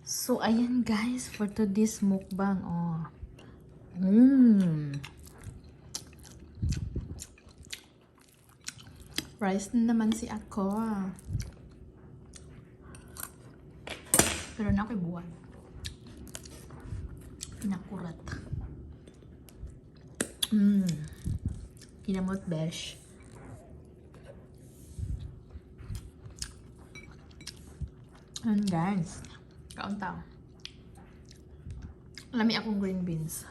So, ayan guys, for today's mukbang, oh. Rice na naman si ako. Pero na ako'y buwan. Pinakurat. Kinamot besh. And guys, kaunta. Lami akong green beans.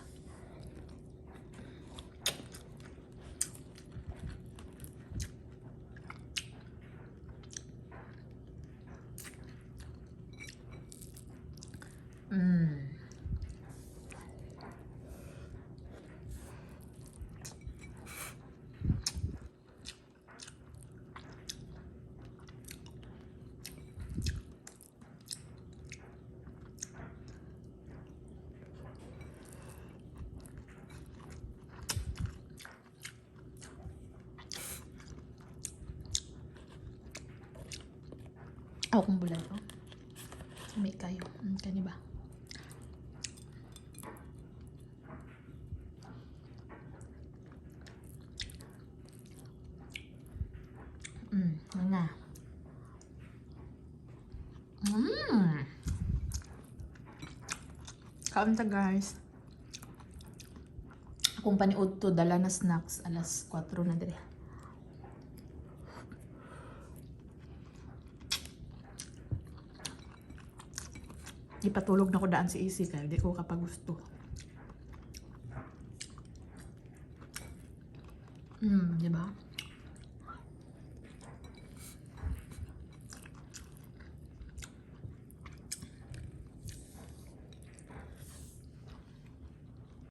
Ako kung bulan ko. May kayo. Kani ba? Nga. Kaunta guys. Akong paniud to dala na snacks alas 4 na dire. Ipatulog na ko daan si Easy kaya di ko kapag gusto. Diba?